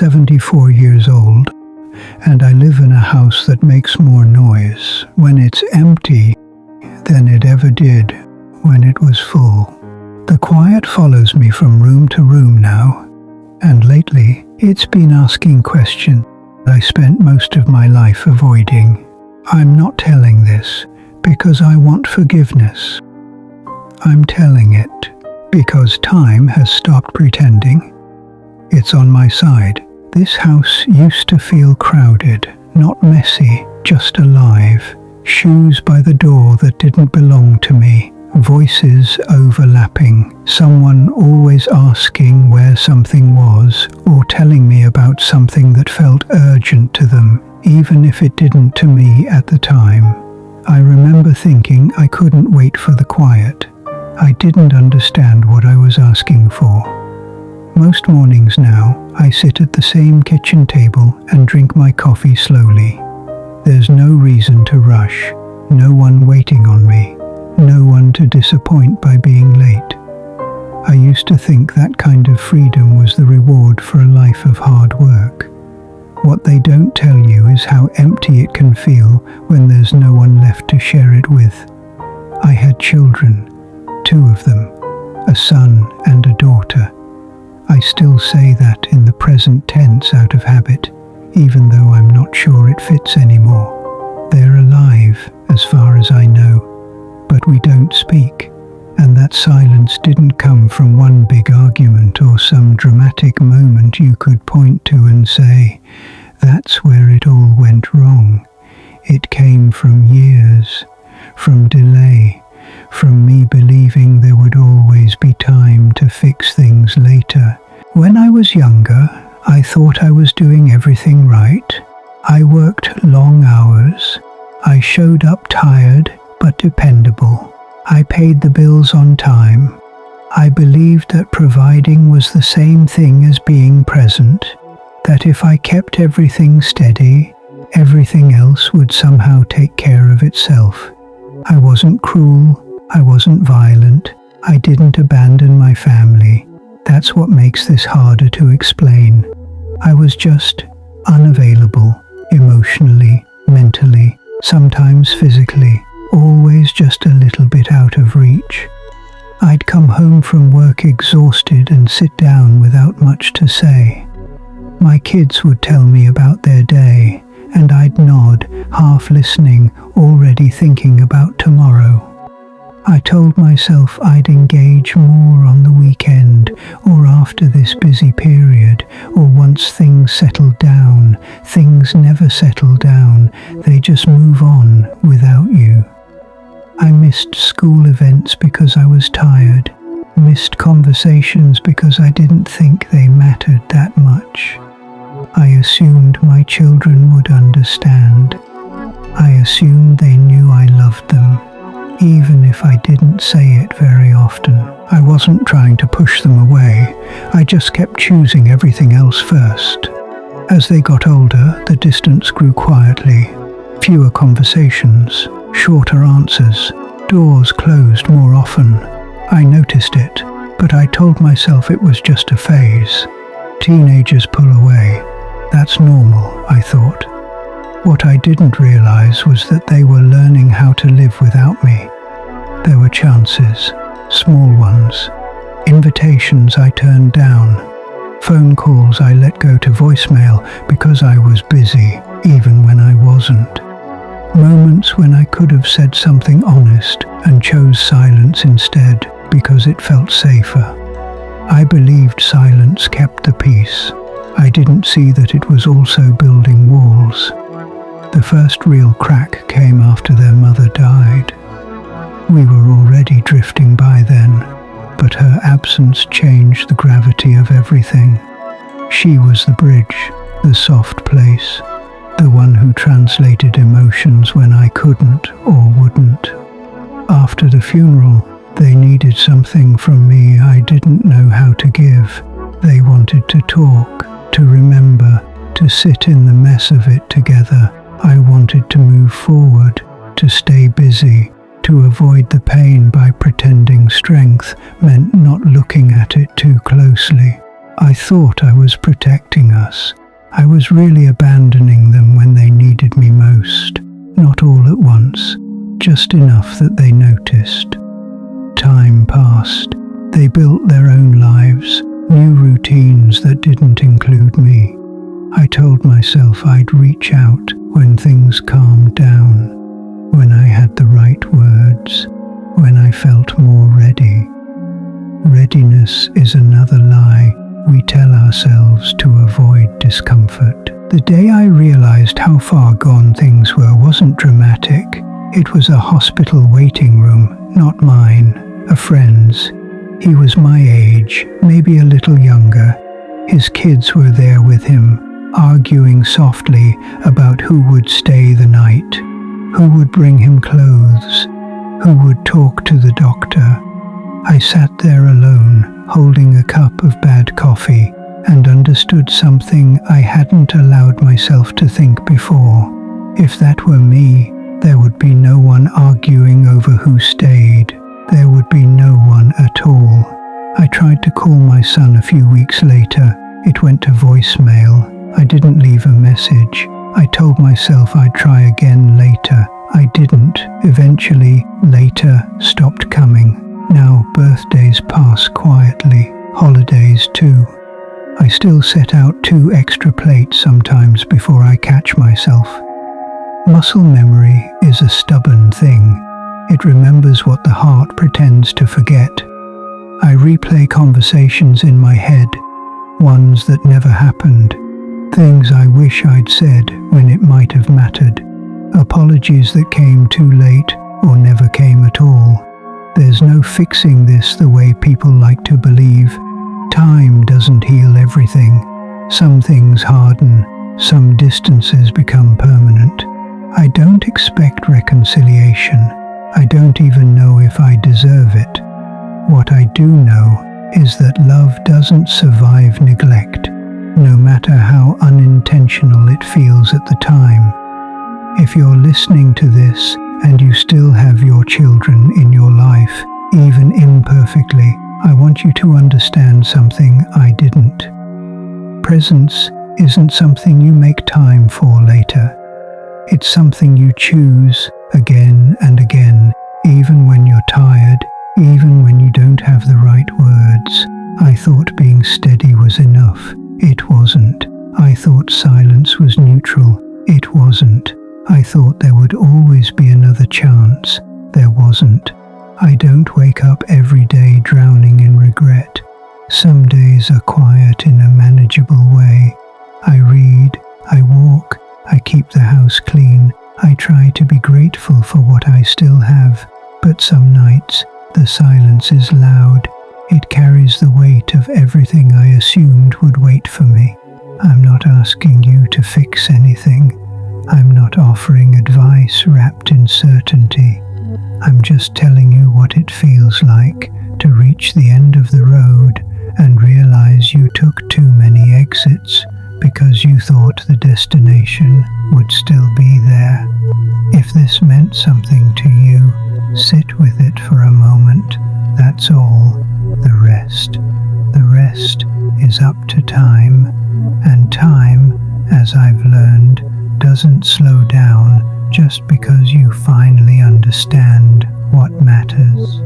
74 years old, and I live in a house that makes more noise when it's empty than it ever did when it was full. The quiet follows me from room to room now, and lately it's been asking questions I spent most of my life avoiding. I'm not telling this because I want forgiveness. I'm telling it because time has stopped pretending. It's on my side. This house used to feel crowded, not messy, just alive. Shoes by the door that didn't belong to me. Voices overlapping. Someone always asking where something was, or telling me about something that felt urgent to them, even if it didn't to me at the time. I remember thinking I couldn't wait for the quiet. I didn't understand what I was asking for. Most mornings now, I sit at the same kitchen table and drink my coffee slowly. There's no reason to rush, no one waiting on me, no one to disappoint by being late. I used to think that kind of freedom was the reward for a life of hard work. What they don't tell you is how empty it can feel when there's no one left to share it with. I had children, 2 of them, a son and a daughter. I still say that in the present tense out of habit, even though I'm not sure it fits anymore. They're alive, as far as I know, but we don't speak, and that silence didn't come from one big argument or some dramatic moment you could point to and say, that's where it all went wrong. It came from years, from delay, from me believing there would always be time to fix things later. When I was younger, I thought I was doing everything right. I worked long hours. I showed up tired but dependable. I paid the bills on time. I believed that providing was the same thing as being present, that if I kept everything steady, everything else would somehow take care of itself. I wasn't cruel. I wasn't violent. I didn't abandon my family. That's what makes this harder to explain. I was just unavailable, emotionally, mentally, sometimes physically, always just a little bit out of reach. I'd come home from work exhausted and sit down without much to say. My kids would tell me about their day, and I'd nod, half listening, already thinking about tomorrow. I told myself I'd engage more on the weekend, or after this busy period, or once things settled down. Things never settle down, they just move on without you. I missed school events because I was tired, missed conversations because I didn't think they mattered that much. I assumed my children would understand. I assumed they knew I loved them, even if I didn't say it very often. I wasn't trying to push them away, I just kept choosing everything else first. As they got older, the distance grew quietly. Fewer conversations, shorter answers, doors closed more often. I noticed it, but I told myself it was just a phase. Teenagers pull away. That's normal, I thought. What I didn't realize was that they were learning how to live without me. There were chances, small ones, invitations I turned down, phone calls I let go to voicemail because I was busy, even when I wasn't. Moments when I could have said something honest and chose silence instead because it felt safer. I believed silence kept the peace. I didn't see that it was also building walls. The first real crack came after their mother died. We were already drifting by then, but her absence changed the gravity of everything. She was the bridge, the soft place, the one who translated emotions when I couldn't or wouldn't. After the funeral, they needed something from me I didn't know how to give. They wanted to talk, to remember, to sit in the mess of it together. I wanted to move forward, to stay busy, to avoid the pain by pretending strength meant not looking at it too closely. I thought I was protecting us. I was really abandoning them when they needed me most. Not all at once, just enough that they noticed. Time passed. They built their own lives, new routines that didn't include me. I told myself I'd reach out when things calmed down, when I had the right words, when I felt more ready. Readiness is another lie we tell ourselves to avoid discomfort. The day I realized how far gone things were wasn't dramatic. It was a hospital waiting room, not mine, a friend's. He was my age, maybe a little younger. His kids were there with him, arguing softly about who would stay the night, who would bring him clothes, who would talk to the doctor. I sat there alone, holding a cup of bad coffee, and understood something I hadn't allowed myself to think before. If that were me, there would be no one arguing over who stayed. There would be no one at all. I tried to call my son a few weeks later. It went to voicemail. I didn't leave a message. I told myself I'd try again later. I didn't. Eventually, later stopped coming. Now birthdays pass quietly, holidays too. I still set out 2 extra plates sometimes before I catch myself. Muscle memory is a stubborn thing. It remembers what the heart pretends to forget. I replay conversations in my head, ones that never happened, things I wish I'd said when it might have mattered, apologies that came too late or never came at all. There's no fixing this the way people like to believe. Time doesn't heal everything. Some things harden, some distances become permanent. I don't expect reconciliation. I don't even know if I deserve it. What I do know is that love doesn't survive neglect, no matter how unintentional it feels at the time. If you're listening to this and you still have your children in your life, even imperfectly, I want you to understand something I didn't. Presence isn't something you make time for later. It's something you choose again and again, even when you're tired, even when you don't have the right words. I thought being steady was enough. It wasn't. I thought silence was neutral. It wasn't. I thought there would always be another chance. There wasn't. I don't wake up every day drowning in regret. Some days are quiet in a manageable way. I read, I walk, I keep the house clean. I try to be grateful for what I still have. But some nights, the silence is loud. It carries the weight of everything I assumed would wait for me. I'm not asking you to fix anything. I'm not offering advice wrapped in certainty. I'm just telling you what it feels like to reach the end of the road and realize you took too many exits because you thought the destination would still be there. If this meant something to you, sit with it for a moment. That's all. The rest is up to time. And time, as I've learned, doesn't slow down just because you finally understand what matters.